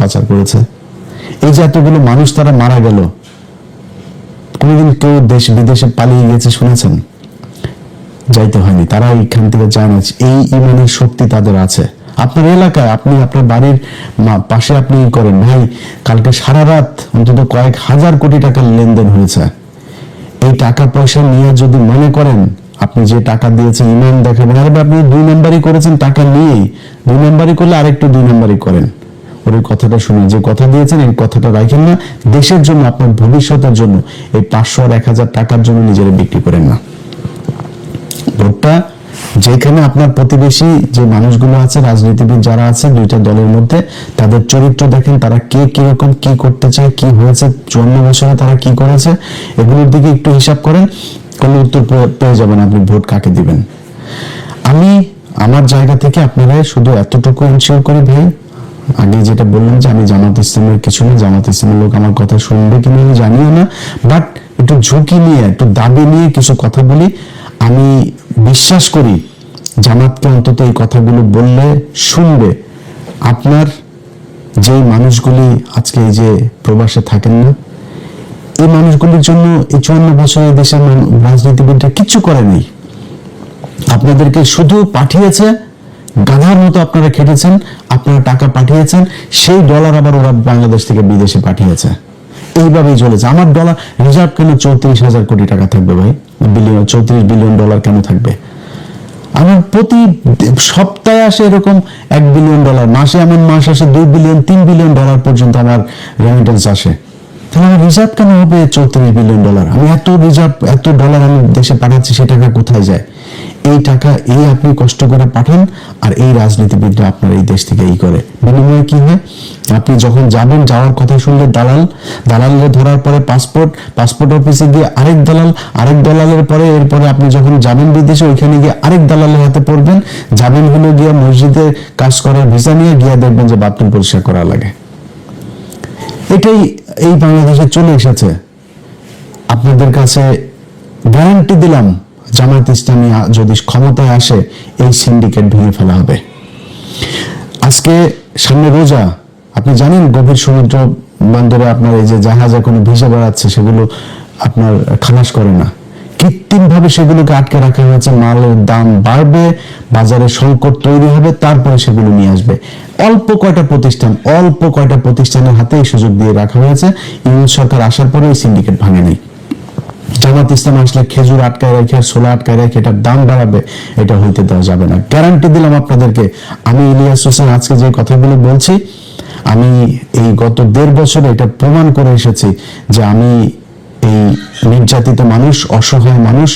পাচার করেছে। এই যে এতগুলো মানুষ তারা মারা গেল, কোনোদিন কেউ দেশ বিদেশে পালিয়ে গেছে শুনেছেন? যাইতে হয়নি, তারা এইখান থেকে যায় না। এই ইমানের শক্তি তাদের আছে। আপনার এলাকায় আপনি আপনার বাড়ির পাশে আপনি করেন, ভাই কালকে সারা রাত অন্তত কয়েক হাজার কোটি টাকার লেনদেন হয়েছে। এই টাকা পয়সা নিয়ে যদি মনে করেন আপনি যে টাকা দিয়েছেন ইমান দেখাবেন, আরে আপনি 2 নম্বরই করেছেন টাকা নিয়েই, 2 নম্বরই করলে আরেকটু 2 নম্বরই করেন। ওর কথাটা শুনুন, যে কথা দিয়েছেন এই কথাটা রাখেন না। দেশের জন্য, আপনার ভবিষ্যতের জন্য এই 500 আর 1000 টাকার জন্য নিজেরা বিক্রি করেন না। ভোটটা যেখানে আপনার প্রতিবেশী যে মানুষগুলো আছে, রাজনীতিবিদ যারা আছে দুইটা দলের মধ্যে, তাদের চরিত্র দেখেন, তারা কে কিরকম কি করতে চায়, কি হয়েছে 54 বছরে তারা কি করেছে, এগুলোর দিকে একটু হিসাব করেন, কোনো উত্তর পেয়ে যাবেন আপনি ভোট কাকে দিবেন। আমি আমার জায়গা থেকে আপনারা শুধু এতটুকু এনশিওর করি ভাই, আগে যেটা বললাম যে আমি জামাত ইসলামের কিছু না, জামাত ইসলামের লোক আমার কথা শুনবে কিনা আমি জানিও না, বাট একটু ঝুঁকি নিয়ে একটু দাবি নিয়ে কিছু কথা বলি। আমি বিশ্বাস করি জামাতকে অন্তত এই কথাগুলো বললে শুনবে। আপনার যেই মানুষগুলি আজকে এই যে প্রবাসে থাকেন না, এই মানুষগুলির জন্য এই 54 বছর এই দেশের রাজনীতিবিদরা কিচ্ছু করেনি। আপনাদেরকে শুধু পাঠিয়েছে, গাধার মতো আপনারা খেটেছেন, আপনারা টাকা পাঠিয়েছেন, সেই ডলার আবার ওরা বাংলাদেশ থেকে বিদেশে পাঠিয়েছে। এইভাবেই চলেছে। আমার ডলার রিজার্ভ কেন 34,000 কোটি টাকা থাকবে ভাই? 34 বিলিয়ন ডলার কেন থাকবে? আমার প্রতি সপ্তাহে আসে এরকম 1 বিলিয়ন ডলার, মাসে এমন মাস আসে 2 বিলিয়ন 3 বিলিয়ন ডলার পর্যন্ত আমার রেমিটেন্স আসে। তাহলে আমার রিজার্ভ কেন হবে 34 বিলিয়ন ডলার? আমি এত রিজার্ভ, এত ডলার আমি দেশে পাঠাচ্ছি, সে টাকা কোথায় যায়? এই টাকা এই আপনি কষ্ট করে পাঠান, আর এই রাজনীতিবিদরা আপনার এই দেশ থেকে এই করে। বিনিময়ে কি হয়? আপনি যখন যাবেন, যাওয়ার কথা শুনলে দালালে ধরার পরে পাসপোর্ট অফিসে গিয়ে আরেক দালালের পরে, এরপরে আপনি যখন যাবেন বিদেশে, ওইখানে গিয়ে আরেক দালালের হাতে পড়বেন। যাবেন হলো গিয়ে মসজিদে কাজ করার ভিসা নিয়ে, গিয়ে দেখবেন যে বাথরুম পরিষ্কার করা লাগে। এটাই এই বাংলাদেশে চলে এসেছে। আপনাদের কাছে গ্যারান্টি দিলাম, জামায়াত ইসলামী যদি ক্ষমতায় আসে, এই সিন্ডিকেট ভেঙে ফেলা হবে। আজকে সামনে রোজা, আপনি জানেন গভীর সমুদ্র বন্দরে আপনার এই যে জাহাজ এখন ভেসে বেড়াচ্ছে, সেগুলো আপনার খালাস করে না, কৃত্রিম ভাবে সেগুলোকে আটকে রাখা হয়েছে। মালের দাম বাড়বে, বাজারে সংকট তৈরি হবে, তারপরে সেগুলো নিয়ে আসবে। অল্প কয়টা প্রতিষ্ঠানের হাতে এই সুযোগ দিয়ে রাখা হয়েছে। ইউনিট সরকার আসার পরে এই সিন্ডিকেট ভাঙে নাই। জামাত ইসলাম আসলে খেজুর আটকায় রেখে, ছোলা আটকায় রেখে এটার দাম বাড়াবে, এটা হইতে দেওয়া যাবে না। গ্যারান্টি দিলাম আপনাদেরকে। আমি ইলিয়াস হোসেন আজকে যে কথাগুলো বলছি, আমি এই গত 1.5 বছরে এটা প্রমাণ করে এসেছি যে আমি এই নির্যাতিত মানুষ, অসহায় মানুষ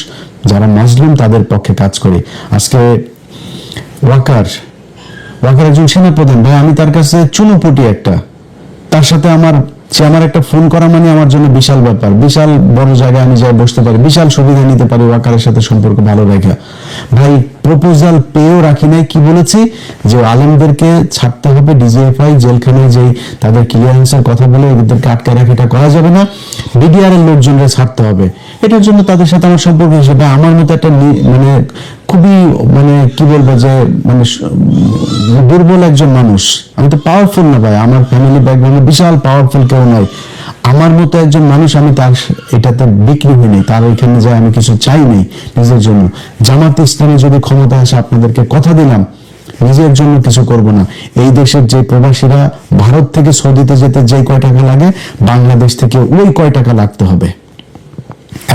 যারা মাজলুম, তাদের পক্ষে কাজ করি। আজকে ওয়াকার একজন সেনাপ্রধান ভাই, আমি তার কাছে চুনোপুটি একটা, তার সাথে সে আমার একটা ফোন করা মানে আমার জন্য বিশাল ব্যাপার। বিশাল বড় জায়গায় আমি যাই বসতে পারি, বিশাল সুবিধা নিতে পারি ওয়াকারের সাথে সম্পর্ক ভালো রেখে। ভাই প্রপোজাল পেয়েও রাখি নাই। কি বলেছি? যে আলেমদেরকে ছাড়তে হবে, ডিজিএফআই জেলখানায় যেই তাদের ক্লিয়ারেন্সের কথা বলে এদেরকে আটকে রাখে, এটা করা যাবে না। বিডিআর এর লোকজনকে ছাড়তে হবে। এটার জন্য তাদের সাথে আমার সম্পর্ক হিসেবে আমার মতো একটা মানে খুবই কি বলবো যে দুর্বল একজন মানুষ, আমি তো পাওয়ারফুল না ভাই, আমার ফ্যামিলি ব্যাকগ্রাউন্ডে বিশাল পাওয়ারফুল কেউ নয়। আমার মতো একজন মানুষ, আমি তার এটাতে বিক্রি হইনি, তার ওইখানে যায় আমি কিছু চাইনি নিজের জন্য। জামাত ইসলামী যদি ক্ষমতা আসে, আপনাদেরকে কথা দিলাম, নিজের জন্য কিছু করব না। এই দেশের যে প্রবাসীরা ভারত থেকে সৌদিতে যেতে যে কয় টাকা লাগে, বাংলাদেশ থেকে ওই কয় টাকা লাগতে হবে।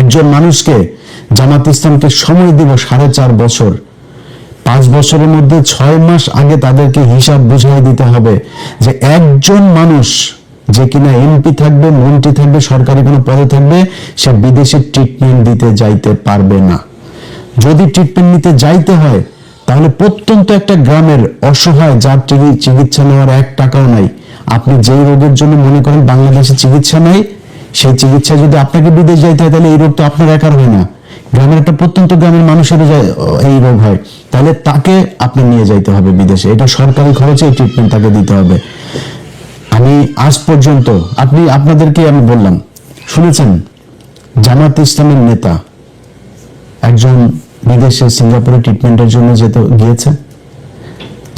একজন মানুষকে, জামাত ইসলামকে সময় দিব 4.5 বছর। 5 বছরের মধ্যে 6 মাস আগে তাদেরকে হিসাব বুঝিয়ে দিতে হবে যে একজন মানুষ যে কিনা এমপি থাকবে, মন্ত্রী থাকবে, সরকারি কোনো পদে থাকবে, সে বিদেশে ট্রিটমেন্ট দিতে যাইতে পারবে না। যদি ট্রিটমেন্ট নিতে যাইতে হয়, তাহলে প্রত্যন্ত একটা গ্রামের অসহায়, যার চিকিৎসা নেওয়ার 1 টাকাও নাই, আপনি যেই রোগের জন্য মনে করেন বাংলাদেশে চিকিৎসা নাই, সেই চিকিৎসা যদি আপনাকে বিদেশ যাইতে হয়, তাহলে এই রোগ তো আপনার একার হয় না, গ্রামের একটা প্রত্যন্ত গ্রামের মানুষের এই রোগ হয়, তাহলে তাকে আপনি নিয়ে যাইতে হবে বিদেশে। এটা সরকারি খরচে এই ট্রিটমেন্ট তাকে দিতে হবে। আমি আজ পর্যন্ত আপনাদেরকে আমি বললাম, শুনেছেন জামাত ইসলামের নেতা একজন বিদেশে সিঙ্গাপুরে ট্রিটমেন্টের জন্য গিয়েছে,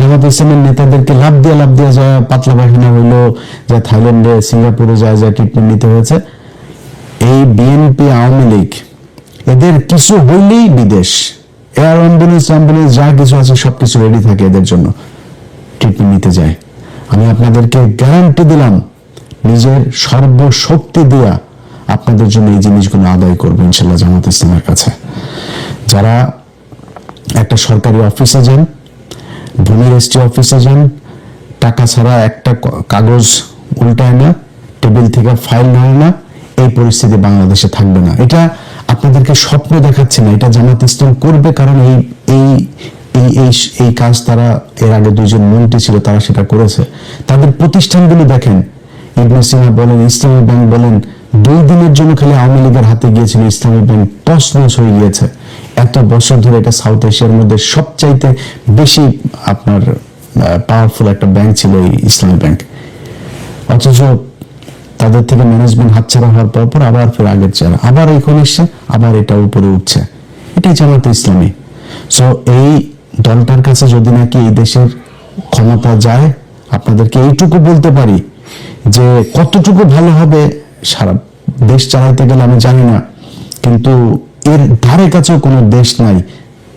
জামাত ইসলামের নেতাদেরকে লাভ দিয়ে যায়, পাতলা পায়খানা হইলো, যা থাইল্যান্ডে সিঙ্গাপুরে যায় ট্রিটমেন্ট নিতে হয়েছে। এই বিএনপি আওয়ামী লীগ এদের কিছু হইলেই বিদেশ, এয়ার অ্যাম্বুলেন্স যা কিছু আছে সবকিছু রেডি থাকে এদের জন্য, ট্রিটমেন্ট নিতে যায়। আমি আপনাদেরকে গ্যারান্টি দিলাম, নিজের সর্বশক্তি দিয়া আপনাদের জন্য এই জিনিসগুলো আদায় করবে ইনশাল্লাহ জামাত ইসলামের কাছে। যারা একটা সরকারি অফিসে যান, ভূমি রেজিস্ট্রি অফিসে যান, টাকা ছাড়া একটা কাগজ উল্টায় না, টেবিল থেকে ফাইল নেয় না, এই পরিস্থিতি বাংলাদেশে থাকবে না। এটা আপনাদেরকে স্বপ্ন দেখাচ্ছে না, এটা জামাত ইসলাম করবে। কারণ এই কাজ তারা এর আগে দুইজন মন্ত্রী ছিল, তারা সেটা করেছে। তাদের প্রতিষ্ঠানগুলো দেখেন, ইবনে সিনা বলেন, ইসলামী ব্যাংক বলেন, 2 দিনের জন্য খালি আওয়ামী লীগের হাতে গিয়েছিল ইসলামী ব্যাংক, তছনছ হয়ে গিয়েছে। এত বছর ধরে এটা সাউথ এশিয়ার মধ্যে সবচাইতে বেশি আপনার পাওয়ারফুল একটা ব্যাংক ছিল এই ইসলামী ব্যাংক। অথচ তাদের থেকে ম্যানেজমেন্ট হাতছাড়া হওয়ার পর আবার ফের আগের চেহারা, আবার এখন এসছে, আবার এটা উপরে উঠছে। এটাই জামাতে ইসলামী। সো এই দলটার কাছে যদি নাকি এই দেশের ক্ষমতা যায়, আপনাদেরকে এইটুকু বলতে পারি যে কতটুকু ভালো হবে সারা দেশ চালাইতে গেলে আমি জানি না, কিন্তু এর ধারে কাছেও কোনো দেশ নাই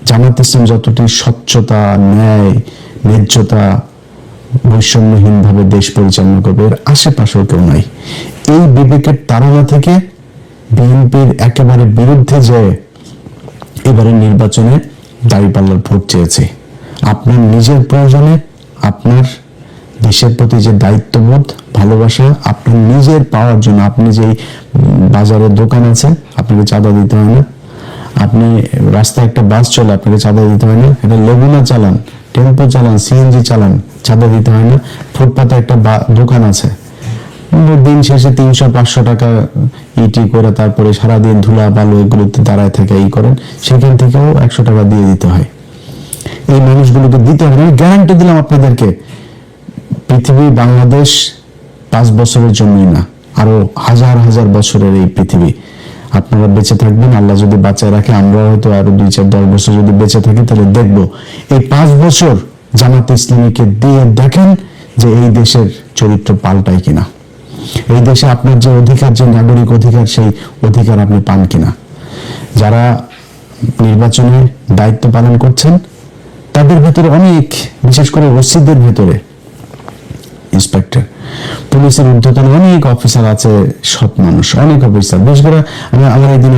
জামাত ইসলাম যতটি স্বচ্ছতা, ন্যায়, ন্যায্যতা, বৈষম্যহীন ভাবে দেশ পরিচালনা করবে, এর আশেপাশেও কেউ নাই। এই বিবেকের তাড়না থেকে বিএনপির একেবারে বিরুদ্ধে যে এবারে নির্বাচনে দাঁড়িপাল্লার ভোট চেয়েছে। আপনার নিজের প্রয়োজনে, আপনার দেশের প্রতি যে দায়িত্ববোধ, ভালোবাসা, আপনার নিজের পাওয়ার জন্য, আপনি যে বাজারের দোকান আছে আপনাকে চাঁদা দিতে হয় না, আপনি রাস্তায় একটা বাস চলে আপনাকে চাঁদা দিতে হয় না, এটা লেগুনা চালান, টেম্পো চালান, সিএনজি চালান, চাঁদা দিতে হয় না। ফুটপাতে একটা দোকান আছে, দিন শেষে 300-500 টাকা ইটি করে তারপরে সারাদিন ধুলা বালু এগুলোতে দাঁড়ায় থেকে করেন, সেখান থেকেও 100 টাকা দিয়ে দিতে হয়। এই মানুষগুলোকে দিতে হবে। আমি গ্যারান্টি দিলাম আপনাদেরকে, পৃথিবী বাংলাদেশ 5 বছরের জন্যই না, আরো হাজার হাজার বছরের এই পৃথিবী। আপনারা বেঁচে থাকবেন, আল্লাহ যদি বাঁচায় রাখে, আমরা হয়তো আরো 2-4-10 বছর যদি বেঁচে থাকি, তাহলে দেখবো এই 5 বছর জামাত ইসলামীকে দিয়ে দেখেন যে এই দেশের চরিত্র পাল্টায় কিনা, এই দেশে আপনার যে অধিকার, যে নাগরিক অধিকার, সেই অধিকার আপনি পান কিনা। যারা নির্বাচনে দায়িত্ব পালন করছেন তাদের ভেতরে অনেক, বিশেষ করে ওসিদের ভেতরে, ইন্সপেক্টর, পুলিশের ঊর্ধ্বতন অনেক অফিসার আছে, সৎ মানুষ, অনেক অফিসার। বিশেষ করে আমার একদিন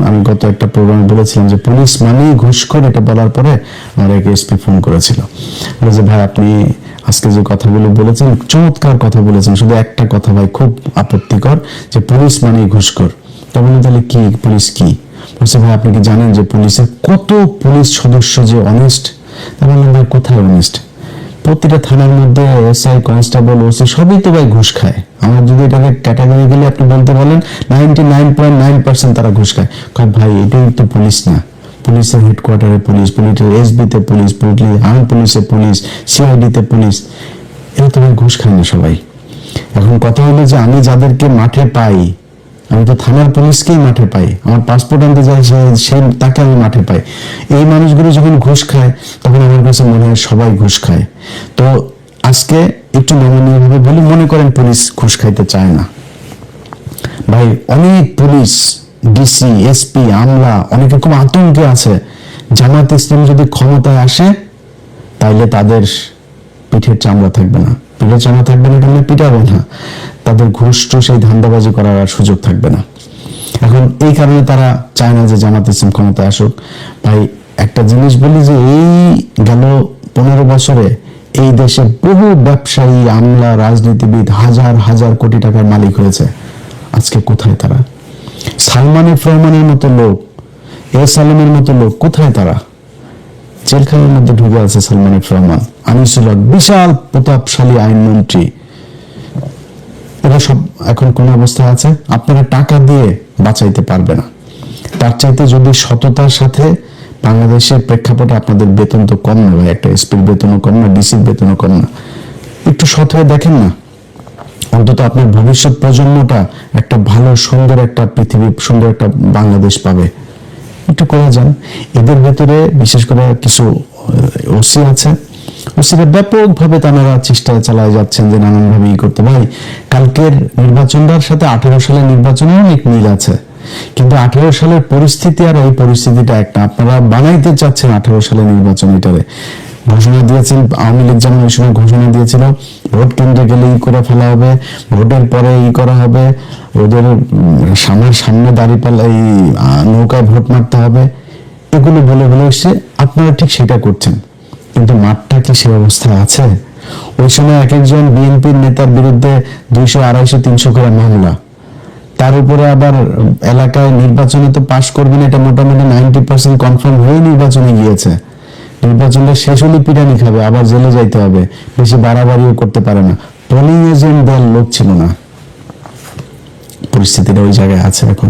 আমি গত একটা প্রোগ্রামে বলেছিলাম যে পুলিশ মানেই ঘুষখোর, এটা বলার পরে আমার এক এসপি ফোন করেছিল, বলে যে ভাই আপনি আজকে যে কথাগুলো বলেছেন চমৎকার কথা বলেছেন, শুধু একটা কথা ভাই খুব আপত্তিকর, যে পুলিশ মানেই ঘুষখোর। তখন তাহলে কি পুলিশ কি? বলছে ভাই আপনি কি জানেন যে পুলিশের কত পুলিশ সদস্য যে অনেস্ট? তার বললাম ভাই কোথায় অনেস্ট? প্রতিটা থানার মধ্যে এসআই, কনস্টেবল, ওসি সবই তো ভাই ঘুষ খায়। আমার যদি এটাকে ক্যাটাগরি গেলে আপনি বলতে বলেন 99.9% তারা ঘুষ খায়। ভাই এটাই তো পুলিশ না, পুলিশের হেডকোয়ার্টারে পুলিশ, পুলিশের এসবিতে পুলিশ, আর্ম পুলিশে পুলিশ, সিআইডিতে পুলিশ, এরা তো ভাই ঘুষ খায় না সবাই। এখন কথা হলো যে আমি যাদেরকে মাঠে পাই, আমি তো থানার পুলিশকেই মাঠে পাই, আমার পাসপোর্ট আনতে যাই সে তাকে আমি মাঠে পাই। এই মানুষগুলো যখন ঘুষ খায় তখন আমার কাছে মনে হয় সবাই ঘুষ খায়। তো আজকে একটু নমনীয় ভাবে বলি, মনে করেন পুলিশ ঘুষ খাইতে চায় না, ভাই অনেক পুলিশ, ডিসি, এসপি, আমলা অনেকে খুব আতঙ্কে আছে। জামাত ইসলাম যদি ক্ষমতায় আসে তাইলে তাদের পিঠের চামড়া থাকবে না, পিঠের চামড়া থাকবে না কেন? পিটাবে না, তাদের ঘুষ টুস এই ধান্দাবাজি করার আর সুযোগ থাকবে না। এখন এই কারণে তারা চায় না যে জামাত ইসলাম ক্ষমতায় আসুক। ভাই একটা জিনিস বলি যে এই গেল 15 বছরে এই দেশে বহু ব্যবসায়ী, আমলা, রাজনীতিবিদ হাজার হাজার কোটি টাকার মালিক হয়েছে। আজকে কোথায় তারা? সালমান এফ রহমানের মতো লোক, এস আলমের মতো লোক কোথায় তারা? জেলখানার মধ্যে ঢুকে আছে সালমান এফ রহমান, আনিসুল হক, বিশাল প্রতাপশালী আইনমন্ত্রী, এরা সব এখন কোন অবস্থায় আছে? আপনারা টাকা দিয়ে বাঁচাইতে পারবে না। তার চাইতে যদি সততার সাথে, বাংলাদেশের প্রেক্ষাপটে আপনাদের বেতন তো কম না ভাই, একটা এসপির বেতনও কম না, ডিসির বেতনও কম না, একটু সৎ হয়ে দেখেন না, অন্তত আপনার ভবিষ্যৎ প্রজন্মটা একটা ভালো সুন্দর একটা পৃথিবী, সুন্দর একটা বাংলাদেশ পাবে। একটু করে যান। এদের ভেতরে বিশেষ করে কিছু ওসি আছে, ওসিরা ব্যাপকভাবে তারা চেষ্টা চালায় যাচ্ছেন যে নানানভাবে করতে। ভাই, কালকের নির্বাচনটার সাথে 18 সালের নির্বাচনের অনেক মিল আছে, কিন্তু 18 সালের পরিস্থিতি আর এই পরিস্থিতিটা একটা। আপনারা বানাইতে চাচ্ছেন 18 সালের নির্বাচন, এটারে ঘোষণা দিয়েছেন আওয়ামী লীগ, যেমন ওই সময় ঘোষণা দিয়েছিল ভোট কেন্দ্রে গেলে করে ফেলা হবে, ভোটের পরে করা হবে, ওদের সামনে দাঁড়িয়ে পাল্লা এই নৌকায় ভোট মারতে হবে, এগুলো বলে বলে এসে আপনারা ঠিক সেটা করছেন। কিন্তু মাঠটা কি সে অবস্থায় আছে? ওই সময় এক একজন বিএনপির নেতার বিরুদ্ধে 200, 250, 300 করে মামলা, তার উপরে আবার এলাকায় নির্বাচনে তো পাশ করবেন এটা মোটামুটি 90% কনফার্ম হয়ে নির্বাচনে গিয়েছে। নির্বাচনটা শেষ হলে পিটানি খাবে, আবার জেলে যাইতে হবে, বেশি বাড়াবাড়িও করতে পারে না। পোলিং এজেন্ট দেওয়ার লোক ছিল না। পরিস্থিতিটা ওই জায়গায় আছে এখন।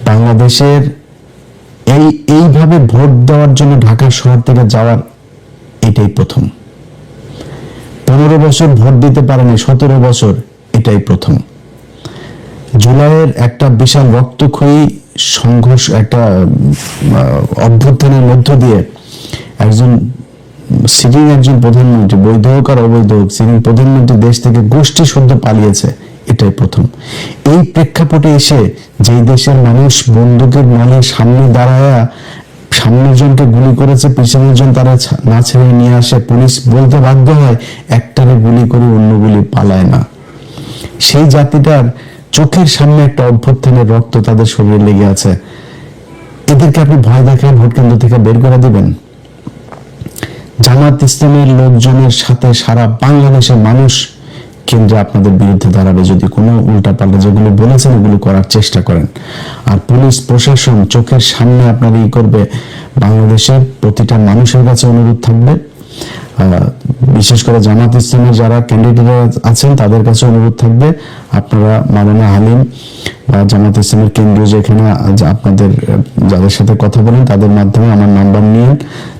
বাংলাদেশের এইভাবে ভোট দেওয়ার জন্য ঢাকা শহর থেকে যাওয়ার এটাই প্রথম। 15 বছর ভোট দিতে পারেনি, 17 বছর এটাই প্রথম। জুলাইয়ের একটা বিশাল রক্তক্ষয়ী সংঘর্ষ, একটা অভ্যুত্থানের মধ্য দিয়ে একজন প্রধানমন্ত্রী, বৈধ হোক আর অবৈধ হোক, সিটিং প্রধানমন্ত্রী দেশ থেকে গোষ্ঠী শুদ্ধ পালিয়েছে, এটাই প্রথম। এই প্রেক্ষাপটে এসে যেই দেশের মানুষ বন্দুকের নলের সামনে দাঁড়ায়া সামনের জনকে গুলি করেছে, পিছনের জন তারা না ছেড়ে নিয়ে আসে, পুলিশ বলতে বাধ্য হয় একটারে গুলি করে অন্য গুলি পালায় না। সেই জাতিটার চোখের সামনে একটা অভ্যুত্থানের রক্ত তাদের শরীরে লেগে আছে, এদেরকে আপনি ভয় দেখায় ভোট কেন্দ্র থেকে বের করে দিবেন? জামাত ইসলামের লোকজনের সাথে সারা বাংলাদেশের মানুষ কেন্দ্রে আপনাদের বিরুদ্ধে দাঁড়াবে যদি কোনো উল্টাপাল্টা যেগুলো বলেছেন এগুলো করার চেষ্টা করেন। আর পুলিশ প্রশাসন চোখের সামনে আপনার করবে। বাংলাদেশের প্রতিটা মানুষের কাছে অনুরোধ থাকবে, বিশেষ করে জামাত ইসলামের যারা ক্যান্ডিডেট আছেন তাদের কাছে অনুরোধ থাকবে, আপনারা মাওলানা হালিম বা জামাত ইসলামের কেন্দ্রীয় যেখানে আপনাদের যাদের সাথে কথা বলেন তাদের মাধ্যমে আমার নাম্বার নিয়েন,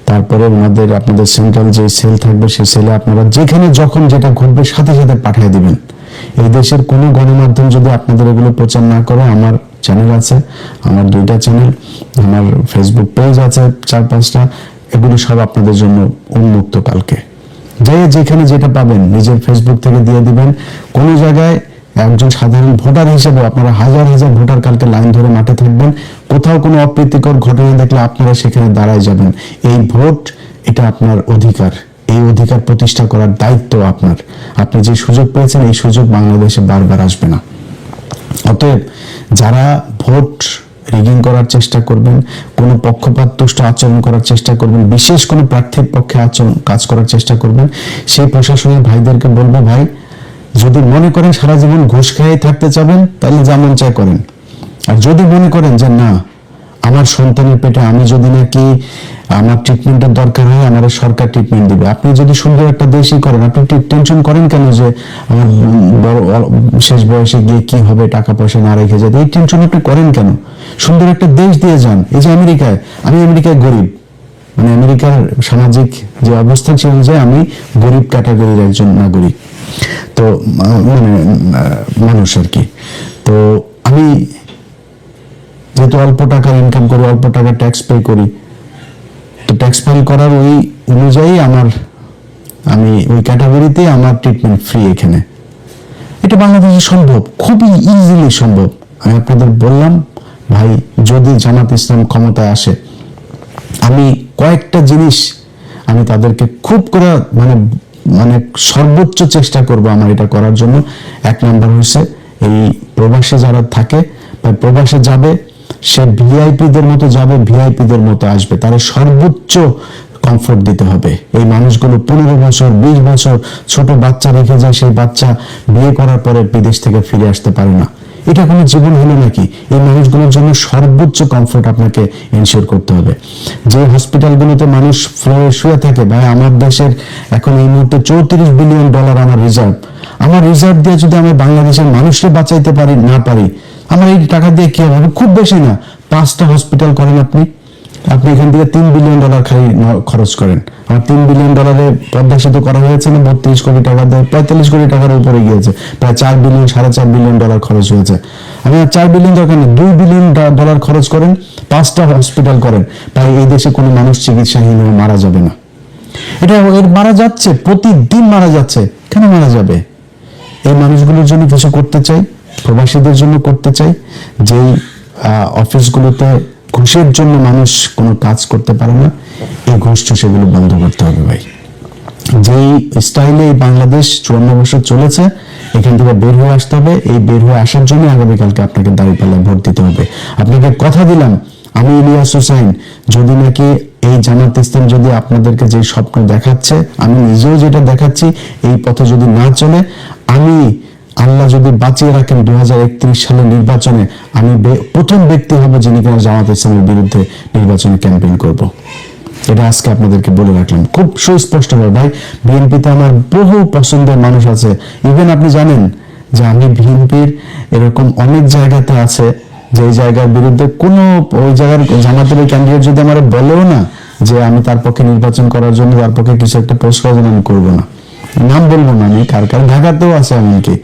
তারপরে ওনাদের আপনাদের সেন্ট্রাল যে সেল থাকবে সেই সেলে আপনারা যেখানে যখন যেটা ঘটবে সাথে সাথে পাঠিয়ে দিবেন। এই দেশের কোনো গণমাধ্যম যদি আপনাদের এগুলো প্রচার না করে, আমার চ্যানেল আছে, আমার 2টা চ্যানেল, আমার ফেসবুক পেজ আছে 4-5টা, এগুলো সব আপনাদের জন্য উন্মুক্ত। কালকে যেখানে যেটা পাবেন নিজের ফেসবুক থেকে দিয়ে দিবেন। কোন জায়গায় একজন সাধারণ ভোটার হিসেবে আপনারা হাজার হাজার ভোটার কালকে লাইন ধরে মাঠে থাকবেন, কোথাও কোনো অপ্রীতিকর ঘটনা দেখলে আপনারা সেখানে দাঁড়ায় যাবেন। এই ভোট এটা আপনার অধিকার, এই অধিকার প্রতিষ্ঠা করার দায়িত্ব আপনার। আপনি যে সুযোগ পেয়েছেন এই সুযোগ বাংলাদেশে বারবার আসবে না। অতএব যারা ভোট রিগিং করার চেষ্টা করবেন, কোন পক্ষপাত তুষ্ট আচরণ করার চেষ্টা করবেন, বিশেষ কোন প্রার্থীর পক্ষে কাজ করার চেষ্টা করবেন, সেই প্রশাসনের ভাইদেরকে বলবো, ভাই যদি মনে করেন সারা জীবন ঘুষ খেয়ে থাকতে চাবেন তাহলে যেমন চাই করেন। আর যদি মনে করেন যে না, আমার সন্তানের পেটে আমি যদি নাকি আমার ট্রিটমেন্টের দরকার হয় আমার সরকার ট্রিটমেন্ট দিবে, আপনি যদি সুন্দর একটা দেশই করেন, আপনি টেনশন করেন কেন যে আমার বড় শেষ বয়সে গিয়ে কি হবে, টাকা পয়সা না রেখে যাবে, এই টেনশন আপনি করেন কেন? সুন্দর একটা দেশ দিয়ে যান। এই যে আমেরিকায়, আমি আমেরিকায় গরিব, মানে আমেরিকার সামাজিক যে অবস্থা সে অনুযায়ী আমি গরিব ক্যাটাগরির একজন নাগরিক, তো মানে মানুষ আর কি। তো আমি যেহেতু অল্প টাকা ইনকাম করি, অল্প টাকা ট্যাক্স পে করি, তো ট্যাক্স ফাইল করার ওই অনুযায়ী আমি ওই ক্যাটাগরিতে আমার ট্রিটমেন্ট ফ্রি এখানে। এটা বাংলাদেশে সম্ভব, খুবই ইজিলি সম্ভব। আমি আপনাদের বললাম ভাই, যদি জামাত ইসলাম ক্ষমতায় আসে, আমি কয়েকটা জিনিস আমি তাদেরকে খুব করে মানে সর্বোচ্চ চেষ্টা করব আমার এটা করার জন্য। 1 নাম্বার হচ্ছে এই প্রবাসে যারা থাকে বা প্রবাসে যাবে, সে ভিআইপিদের মতো যাবে, ভিআইপিদের মতো আসবে, তারা সর্বোচ্চ কমফোর্ট দিতে হবে। এই মানুষগুলো 15 বছর 20 বছর ছোট বাচ্চা রেখে যায়, সেই বাচ্চা বিয়ে করার পরে বিদেশ থেকে ফিরে আসতে পারে না। এটা কোনো জীবন হলো নাকি? এই মানুষগুলোর জন্য সর্বোচ্চ কমফোর্ট আপনাকে এনশিওর করতে হবে। যে হসপিটালগুলোতে মানুষ ফ্লোরে শুয়ে থাকে, ভাই আমার দেশের এখন এই মুহূর্তে $34 বিলিয়ন আমার রিজার্ভ। আমার রিজার্ভ দিয়ে যদি আমি বাংলাদেশের মানুষকে বাঁচাইতে পারি না পারি, আমার এই টাকা দিয়ে কি হবে? খুব বেশি না, 5টা হসপিটাল করেন আপনি এখান থেকে $3 বিলিয়ন খালি খরচ করেন। আমার $3 বিলিয়ন পদ্মা সেতু করা হয়েছে না, 32 কোটি টাকা দিয়ে 45 কোটি টাকার উপরে গিয়েছে, প্রায় $4 বিলিয়ন $4.5 বিলিয়ন খরচ হয়েছে। আমি $4 বিলিয়ন দরকার নেই, $2 বিলিয়ন খরচ করেন, 5টা হসপিটাল করেন, তাই এই দেশে কোনো মানুষ চিকিৎসাহীন হয়ে মারা যাবে না। এটা এর মারা যাচ্ছে, প্রতিদিন মারা যাচ্ছে। কেন মারা যাবে? এই মানুষগুলোর জন্য কিছু করতে চাই, প্রবাসীদের জন্য করতে চাই। যেই অফিসগুলোতে ঘুষের জন্য মানুষ কোনো কাজ করতে পারে না, এই ঘুষটা সেগুলো বন্ধ করতে হবে ভাই। যেই স্টাইলে এই বাংলাদেশ 54 বছর চলেছে, এখান থেকে বের হয়ে আসতে হবে। এই বের হয়ে আসার জন্য আগামীকালকে আপনাকে দাঁড়িপাল্লায় ভোট দিতে হবে। আপনাকে কথা দিলাম, আমি ইলিয়াস হোসাইন, যদি নাকি এই জামাত ইসলাম যদি আপনাদেরকে যে স্বপ্ন দেখাচ্ছে, আমি নিজেও যেটা দেখাচ্ছি, এই পথে যদি না চলে, আমি আল্লাহ যদি বাঁচিয়ে রাখেন 2031 সালের নির্বাচনে আমি প্রথম ব্যক্তি হব যিনি কিনা জামাত ইসলামের বিরুদ্ধে নির্বাচনে ক্যাম্পেইন করব। এটা আজকে আপনাদেরকে বলে রাখলাম খুব সুস্পষ্ট ভাবে। ভাই, বিএনপিতে আমার বহু পছন্দের মানুষ আছে। ইভেন আপনি জানেন যে আমি বিএনপির এরকম অনেক জায়গাতে আছে যে জায়গার বিরুদ্ধে কোন ওই জায়গার জামাতের ওই ক্যান্ডিডেট যদি আমার বলেও না যে আমি তার পক্ষে নির্বাচন করার জন্য, তার পক্ষে কিছু একটা পোস্ট করার জন্য আমি করবো না, নাম বলবো না আমি কার কার, ঢাকাতেও আছে এমনকি,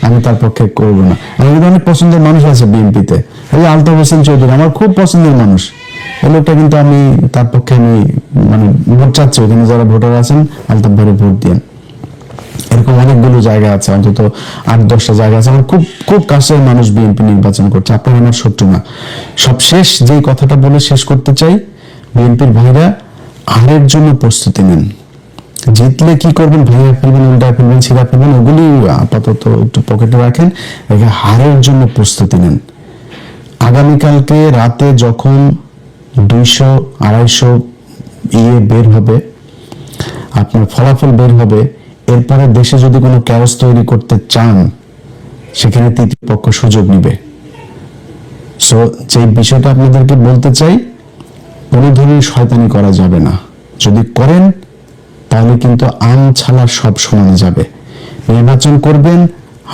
আমি তার পক্ষে করবো না। আমার অনেক পছন্দের মানুষ আছে বিএনপিতে। এই আলতাফ হোসেন চৌধুরী আমার খুব পছন্দের মানুষ, এই লোকটা, কিন্তু আমি তার পক্ষে আমি মানে ভোট চাচ্ছি। ওখানে যারা ভোটার আছেন আলতাফ ভাইয়ের ভোট দিয়েন। এরকম অনেকগুলো জায়গা আছে, অন্তত 8-10টা জায়গা আছে আমার খুব খুব কাছের মানুষ বিএনপি নির্বাচন করছে। আপনার আমার শত্রু না। সবশেষ যেই কথাটা বলে শেষ করতে চাই, বিএনপির ভাইরা হারের জন্য প্রস্তুতি নেন। জিতলে কি করবেন? ভেঙে ফেলবেন, উল্টায় ফেলবেন, ছিঁড়া ফেলবেন, ওগুলি আপাতত একটু পকেটে রাখেন। হারের জন্য প্রস্তুতি নেন। আগামীকালকে রাতে যখন 200-250 বের হবে, আপনার ফলাফল বের হবে, এরপরে দেশে যদি কোনো ক্যাওস তৈরি করতে চান, সেখানে তৃতীয় পক্ষ সুযোগ নিবে। সো যে বিষয়টা আপনাদেরকে বলতে চাই, কোনো ধরনের শয়তানি করা যাবে না। যদি করেন তাহলে কিন্তু আম ছালা সব সমানে যাবে। নির্বাচন করবেন,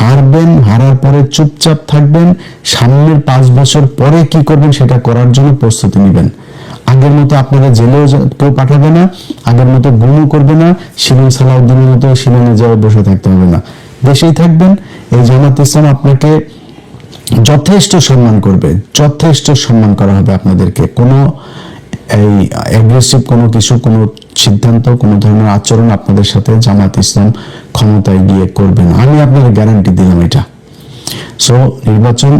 হারবেন, হারার পরে চুপচাপ থাকবেন। সামনের 5 বছর পরে কি করবেন সেটা করার জন্য প্রস্তুতি নেবেন। আগের মতো আপনারা জেলেও কেউ পাঠাবে না, আগের মতো গুমও করবে না, শিলিং সালাউদ্দিনের মতো শিলিংয়ে যাওয়া বসে থাকতে হবে না, দেশেই থাকবেন। এই জামাত ইসলাম আপনাকে যথেষ্ট সম্মান করবে, যথেষ্ট সম্মান করা হবে আপনাদেরকে। কোনো এই অ্যাগ্রেসিভ কোনো কিছু, কোনো সিদ্ধান্ত, কোনো ধরনের আচরণ আপনাদের সাথে জামাত ইসলাম ক্ষমতায় গিয়ে করবে না, আমি আপনাদের গ্যারান্টি দিলাম এটা। সো নির্বাচন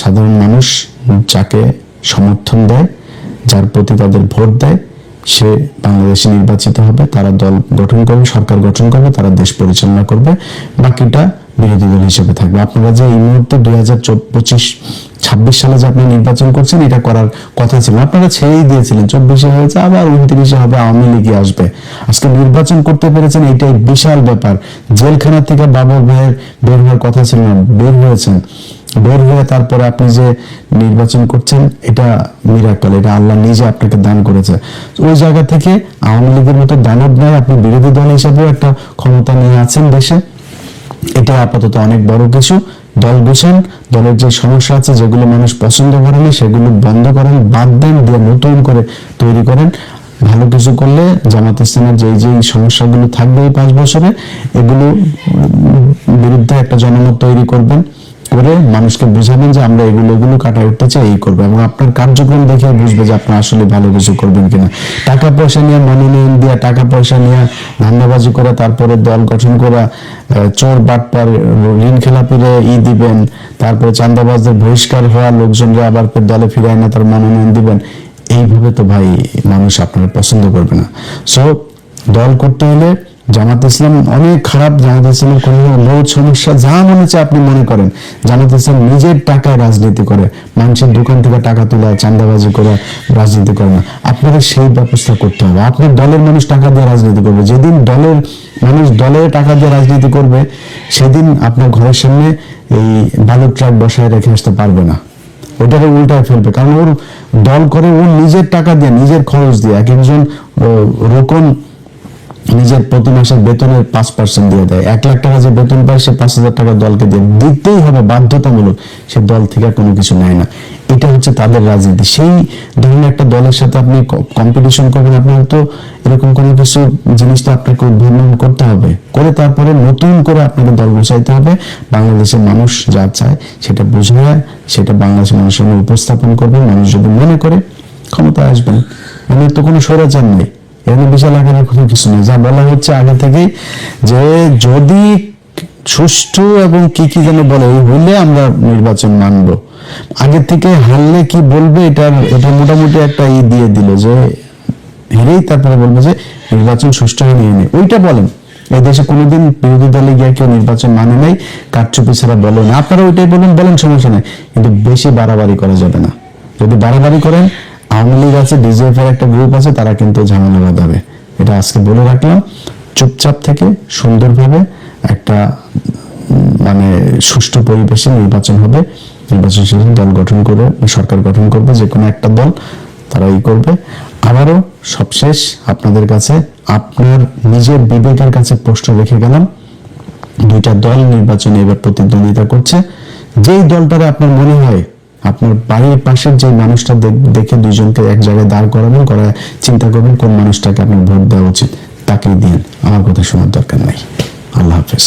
সাধারণ মানুষ যাকে সমর্থন দেয়, যার প্রতি তাদের ভোট দেয়, সে বাংলাদেশে নির্বাচিত হবে। তারা দল গঠন করবে, সরকার গঠন করবে, তারা দেশ পরিচালনা করবে, বাকিটা বিরোধী দল হিসেবে থাকবে। আপনারা যে এই মুহূর্তে 2025-26 সালে যে আপনি নির্বাচন করছেন, এটা করার কথা ছিল, আপনারা ছেড়েই দিয়েছিলেন। 24-এ হয়েছে, আবার 29-এ হবে, আওয়ামী লীগই আসবে। আজকে নির্বাচন করতে পেরেছেন, এটাই বিশাল ব্যাপার। জেলখানা থেকে বাবর ভাইয়ের বের হওয়ার কথা ছিল না, বের হয়েছেন। বের হয়ে তারপরে আপনি যে নির্বাচন করছেন, এটা মিরাকল, এটা আল্লাহ নিজে আপনাকে দান করেছে। ওই জায়গা থেকে আওয়ামী লীগের মতো দানব নয়, আপনি বিরোধী দল হিসেবেও একটা ক্ষমতা নিয়ে আছেন দেশে, এটা আপাতত অনেক বড় কিছু। দল গোছান, দলের যে সমস্যা আছে, যেগুলো মানুষ পছন্দ করে না, সেগুলো বন্ধ করেন, বাদ দেন, দিয়ে নতুন করে তৈরি করেন। ভালো কিছু করলে জামাত ইসলামের যে সমস্যাগুলো থাকবে এই 5 বছরে, এগুলো বিরুদ্ধে একটা জনমত তৈরি করবেন, করে মানুষকে বুঝাবেন যে আমরা এগুলো কাটায় উঠতে চাই, এই করবো। এবং আপনার কার্যক্রম দেখে বুঝবে যে আপনি আসলে ভালো কিছু করবেন কিনা। টাকা পয়সা নিয়ে, মনোনয়ন দিয়ে, টাকা পয়সা নিয়ে ধান্দাবাজি করে, তারপরে দল গঠন করা, চোর বাটপার ঋণ খেলাপিরে দিবেন, তারপরে চাঁদাবাজদের বহিষ্কার হওয়া লোকজনরা আবার দলে ফিরায় না, তার মনোনয়ন দিবেন, এইভাবে তো ভাই মানুষ আপনারা পছন্দ করবে না। সো দল করতে হলে জামাত ইসলাম অনেক খারাপ, জামাত ইসলামের কোনো লোড সমস্যা যা মনে হচ্ছে আপনি মনে করেন, জামাত ইসলাম নিজের টাকায় রাজনীতি করে, মানুষের দোকান থেকে টাকা তোলা, চাঁদাবাজি করে রাজনীতি করে না। আপনাদের সেই ব্যবস্থা করতে হবে। আপনার দলের মানুষ টাকা দিয়ে রাজনীতি করবে, যেদিন দলের মানুষ দলের টাকা দিয়ে রাজনীতি করবে, সেদিন আপনার ঘরের সামনে এই বালুর ট্রাক বসায় রেখে আসতে পারবে না, ওটাকে উল্টায় ফেলবে। কারণ ওর দল করে ওর নিজের টাকা দিয়ে, নিজের খরচ দিয়ে। এক একজন রোকন নিজের প্রতি মাসের বেতনের 5% দিয়ে দেয়। 1 লাখ টাকা যে বেতন পায়, সে 5,000 টাকা দলকে দিয়ে দিতেই হবে, বাধ্যতামূলক। সে দল থেকে কোনো কিছু নেয় না। এটা হচ্ছে তাদের রাজনীতি। সেই ধরনের একটা দলের সাথে আপনি কম্পিটিশন করবেন, আপনার তো এরকম কোনো কিছু জিনিসটা আপনাকে উদ্ভাবন করতে হবে, করে তারপরে নতুন করে আপনাকে দল বসাইতে হবে। বাংলাদেশের মানুষ যা চায় সেটা বুঝে, সেটা বাংলাদেশের মানুষের সামনে উপস্থাপন করবেন। মানুষ যদি মনে করে ক্ষমতায় আসবেন, মানে তো কোনো স্বৈরাচার নেই, এখানে বিশাল আকারের কোনো কিছু নেই। যা বলা হচ্ছে আগে থেকেই যে যদি সুষ্ঠু এবং কি কি যেন বলে হইলে আমরা নির্বাচন মানবো। আগে থেকে হারলে কি বলবে এটা মোটামুটি একটা দিয়ে দিল যে হেরেই তারপরে বলবে যে নির্বাচন সুষ্ঠু হয়ে নিয়ে নেই। ওইটা বলেন, এই দেশে কোনোদিন বিরোধী দলে গিয়ে কেউ নির্বাচন মানে নাই, কারচুপি ছাড়া বলে না। আপনারা ওইটাই বলেন সমস্যা নাই, কিন্তু বেশি বাড়াবাড়ি করা যাবে না। যদি বাড়াবাড়ি করেন, আওয়ামী লীগ আছে, ডিজিএফ এর একটা গ্রুপ আছে, তারা কিন্তু ঝামেলা বাঁধাবে। এটা আজকে বলে রাখলাম। চুপচাপ থেকে সুন্দরভাবে একটা মানে সুষ্ঠু পরিবেশে নির্বাচন হবে। নির্বাচন শেষে দল গঠন করে সরকার গঠন করবে, যে কোনো একটা দল তারা করবে। আবারও সবশেষ আপনাদের কাছে আপনার নিজের বিবেকের কাছে প্রশ্ন রেখে গেলাম, দুইটা দল নির্বাচনে এবার প্রতিদ্বন্দ্বিতা করছে। যেই দলটারে আপনার মনে হয় আপনার বাড়ির পাশের যে মানুষটা দেখে দুইজনকে এক জায়গায় দাঁড় করাবেন, চিন্তা করবেন কোন মানুষটাকে আপনার ভোট দেওয়া উচিত, তাকেই দিন। আমার কথা শোনার দরকার নাই। আল্লাহ হাফেজ।